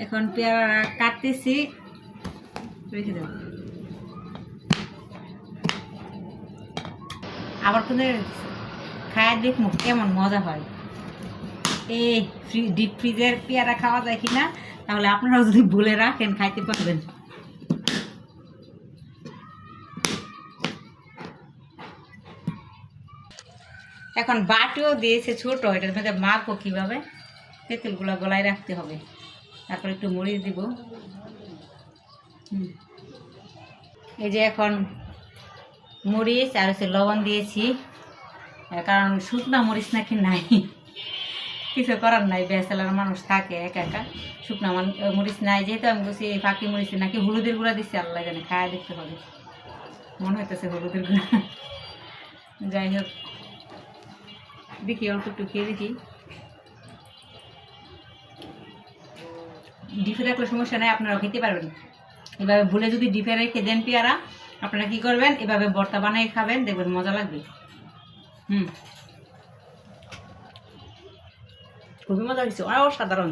এখন পেয়ারা কাটতেছি, রেখে দেব। আবার কোথায় খায় দেখবো কেমন মজা হয়। এই ডিপ ফ্রিজের পেয়ারা খাওয়া যায় কিনা, তাহলে আপনারাও যদি বলে রাখেন খাইতে পারবেন। এখন বাটিও দিয়েছে ছোট, এটার মধ্যে মাখবো কীভাবে, তেঁতুলগুলো গলায় রাখতে হবে। তারপর একটু মরিচ দিব। এই যে এখন মরিচ আর হচ্ছে লবণ দিয়েছি, কারণ শুকনা মরিচ নাকি নাই, কিছু করার নাই, ব্যাচেলার মানুষ থাকে একা একা, শুকনা মরিচ নাই, যেহেতু আমি বলছি এই ফাঁকি মরিচ নাকি হলুদের গুঁড়া দিচ্ছি, আল্লাহ জানে, খায়া দেখতে হবে, মনে হইতেছে হলুদের গুঁড়া। যাই হোক, দেখি অল্প একটু খেয়ে দেখি। ডিপে রাখলে সমস্যা নেই, আপনারাও খেতে পারবেন। এভাবে ভুলে যদি ডিপে রেখে দেন পেয়ারা, আপনারা কি করবেন, এভাবে ভর্তা বানিয়ে খাবেন, দেখবেন মজা লাগবে। খুবই মজা হয়েছে, অসাধারণ।